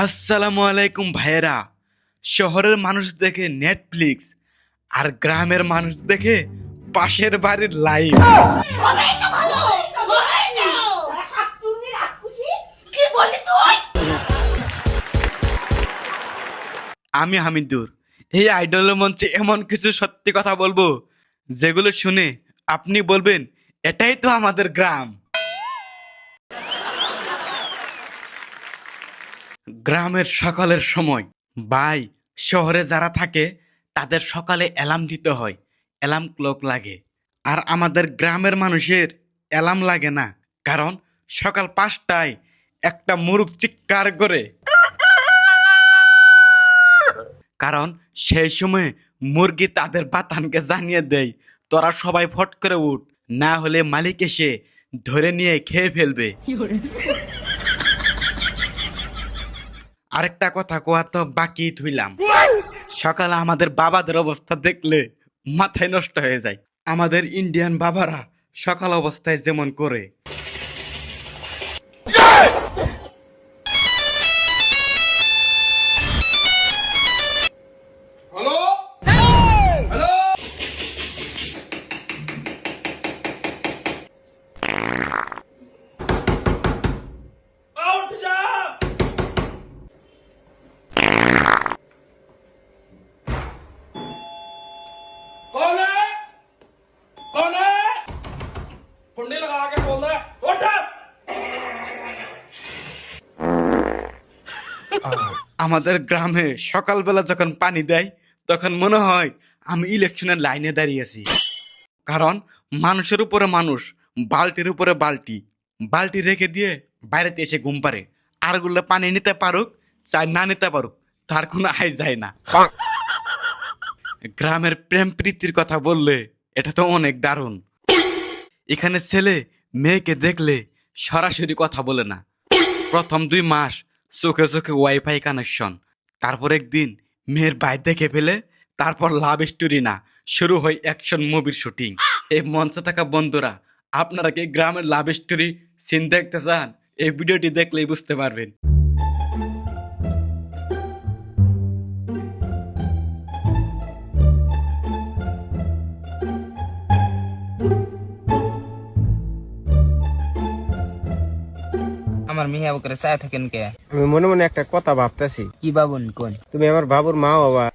আসসালামু আলাইকুম ভাইয়েরা। শহরের মানুষ দেখে নেটফ্লিক্স, আর গ্রামের মানুষ দেখে পাশের বাড়ির লাইভ। আমি হামিদুর। এই আইডলের মঞ্চে এমন কিছু সত্যি কথা বলবো যেগুলো শুনে আপনি বলবেন এটাই তো আমাদের গ্রাম। গ্রামের সকালের সময় ভাই, শহরে যারা থাকে তাদের সকালে অ্যালার্ম দিতে হয়, অ্যালার্ম ক্লক লাগে। আর আমাদের গ্রামের মানুষের অ্যালার্ম লাগে না, কারণ সকাল 5টায় একটা মুরগ চিৎকার করে। কারণ সেই সময় মুরগি তাদের বাতানকে জানিয়ে দেয় তোরা সবাই ফট করে উঠ, না হলে মালিক এসে ধরে নিয়ে খেয়ে ফেলবে। আরেকটা কথা কোয়া তো বাকি থইলাম, সকালে আমাদের বাবাদের অবস্থা দেখলে মাথায় নষ্ট হয়ে যায়। আমাদের ইন্ডিয়ান বাবারা সকাল অবস্থায় যেমন করে। হ্যালো হ্যালো উঠ যা। कौन है कौन है कुंडी लगा के बोल रहा है उठ। আমাদের গ্রামে সকালবেলা যখন পানি দেয় তখন মনে হয় আমি ইলেকশনের লাইনে দাঁড়িয়েছি। কারণ মানুষের উপরে মানুষ, বালতির উপরে বালতি, বালতি রেখে দিয়ে বাইরেতে এসে ঘুম পারে। আরগুলো পানি নিতে পারুক চাই না নিতে পারুক, তার কোনো আয় যায় না। গ্রামের প্রেম প্রীতির কথা বললে এটা তো অনেক দারুণ। এখানে ছেলে মেয়েকে দেখলে সরাসরি কথা বলে না। প্রথম 2 মাস চোখে চোখে ওয়াইফাই কানেকশন, তারপর একদিন মেয়ের ভাই দেখে ফেলে, তারপর লাভ স্টোরি না, শুরু হয় অ্যাকশন মুভির শুটিং। এই মঞ্চে থাকা বন্ধুরা, আপনারা কি গ্রামের লাভ স্টোরি সিন দেখতে চান? এই ভিডিওটি দেখলেই বুঝতে পারবেন। আমার মিয়া করে চায় থাকেন কে? আমি মনে মনে একটা কথা ভাবতেছি। কি বাবুন কোন? তুমি আমার বাবুর মা বাবা।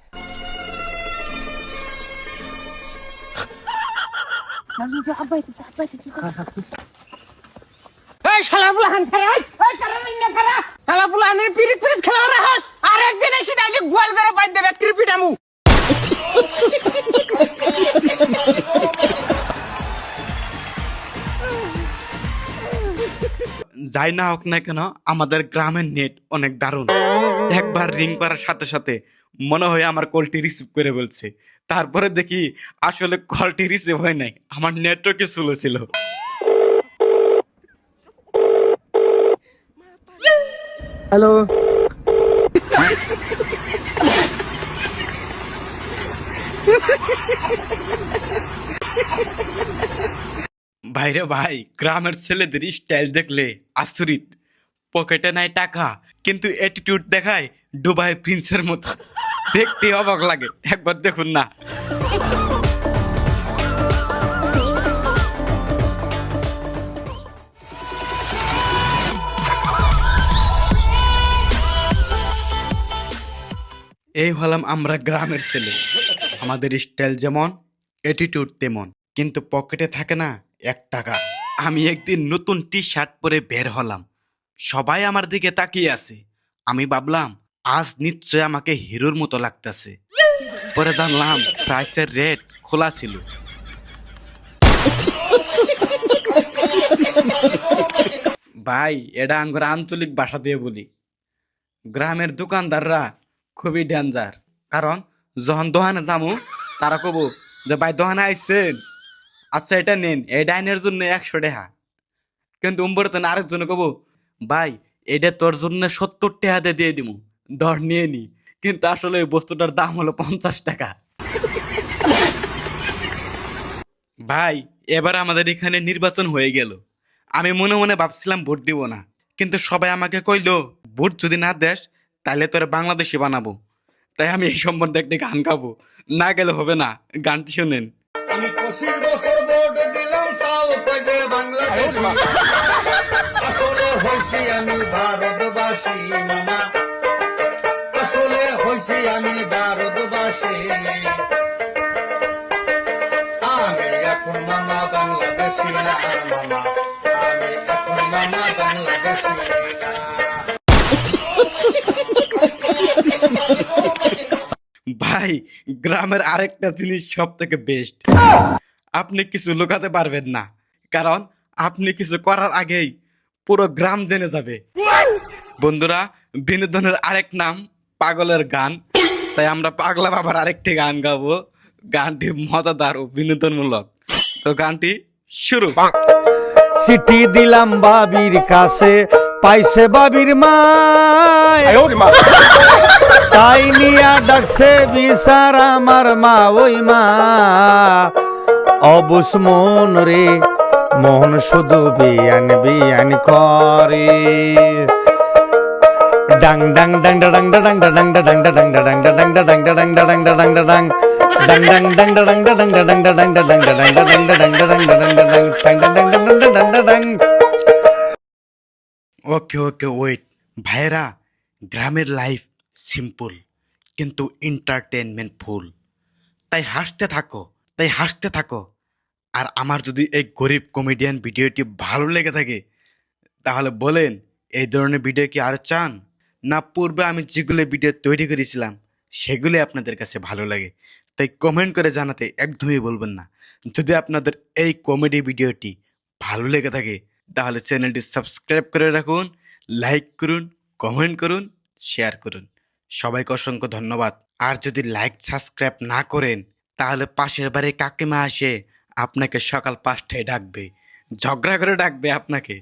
এই শালাপুলা হান খারাই, এই কারণে না খারা শালাপুলা নে পিরিত পিরিত খেলা রে হাস। আর একদিন এসে ডাইলে গোয়াল ধরে বাইদ দেবে ত্রিপিটামু। যাই না হোক না কেন, আমাদের গ্রামের নেট অনেক দারুণ। একবার রিং করার সাথে সাথে মনে হয় আমার কলটি রিসিভ করে বলছে, তারপরে দেখি আসলে কলটি রিসিভ হয় নাই, আমার নেটওয়ার্কে স্লো ছিল। হ্যালো, ভাইরে ভাই, গ্রামের ছেলেদের স্টাইল দেখলে আচরিত। পকেটে নাই টাকা কিন্তু অ্যাটিটিউড দেখায় দুবাই প্রিন্সের মতো। দেখতে অবাক লাগে, একবার দেখুন না। এই হলাম আমরা গ্রামের ছেলে। আমাদের স্টাইল যেমন, অ্যাটিটিউড তেমন, কিন্তু পকেটে থাকে না 1 টাকা। আমি একদিন নতুন টি শার্ট পরে বের হলাম, সবাই আমার দিকে তাকিয়ে আছে। আমি ভাবলাম আজ নিশ্চয় আমাকে হিরোর মতো লাগতেছে। পরে জানলাম প্রাইসের রেট খোলা ছিল। ভাই, এটা আঙ্গুর আঞ্চলিক ভাষা দিয়ে বলি, গ্রামের দোকানদাররা খুবই ডেঞ্জার। কারণ যখন দোকানে যাবো তারা কব যে ভাই দোকানে আইসেন, আচ্ছা এটা নেন, এই ডাইনের জন্য 100 টাকা। কিন্তু উম্বরতন আরেকজনে কব ভাই এটা তোর জন্য 70 টাকা দিয়ে দিব, ধর নিয়ে নি। কিন্তু আসলে ওই বস্তুটার দাম হলো 50 টাকা। ভাই, এবার আমাদের এখানে নির্বাচন হয়ে গেল। আমি মনে মনে ভাবছিলাম ভোট দিব না, কিন্তু সবাই আমাকে কইলো ভোট যদি না দেস তাহলে তোরে বাংলাদেশি বানাবো। তাই আমি এই সম্বন্ধে একটি গান গাবো, না গেলে হবে না। গানটি শোনেন। আমি 25 বছর ভোট দিলাম তাও কই যে বাংলাদেশি আসলে হইছি আমি ভারতবাসী মামা আসলে হইছি আমি ভারতবাসী আমি এখন মামা বাংলাদেশি না মামা আমি এখন মামা বাংলাদেশি না ভাই, গ্রামের আরেকটা জিনিস সব থেকে বেস্ট, আপনি কিছু লুকাতে পারবেন না, কারণ আপনি কিছু করার আগেই পুরো গ্রাম জেনে যাবে। বন্ধুরা, বিনোদনের আরেক নাম পাগলের গান, তাই আমরা পাগলা বাবার আরেকটি গান গাবো। গানটি মজাদার ও বিনোদনমূলক। তো গানটি শুরু। চিঠি দিলাম বাবির কাছে পাইছে বাবির মা তাই নিয়া ডাকছে বিচার আমার মা ওই মা অবুস মন রে মোহন শুধু বিয়ান বিয়ান করে ডাং ডাং ডাং ডাং ডাং ডাং ডাং ডাং ডাং ডাং ডাং ডাং ডাং ডাং ডাং ডাং ডাং ওকে ওকে ওয়েট ভাইরা, গ্রামের লাইফ সিম্পল কিন্তু এন্টারটেনমেন্ট ফুল। তাই হাসতে থাকো। আর আমার যদি এই গরিব কমেডিয়ান ভিডিওটি ভালো লেগে থাকে তাহলে বলেন, এই ধরনের ভিডিও কি আর চান, না পূর্বে আমি যেগুলো ভিডিও তৈরি করেছিলাম সেগুলি আপনাদের কাছে ভালো লাগে? তাই কমেন্ট করে জানাতে একদমই বলবেন না। যদি আপনাদের এই কমেডি ভিডিওটি ভালো লেগে থাকে তাহলে চ্যানেলটি সাবস্ক্রাইব করে রাখুন, লাইক করুন, কমেন্ট করুন, শেয়ার করুন। সবাইকে অসংখ্য ধন্যবাদ। আর যদি লাইক সাবস্ক্রাইব না করেন তাহলে পাশের বাড়ির কাকিমা আসে আপনাকে সকাল 5টায় ডাকবে, ঝগড়া করে ডাকবে আপনাকে।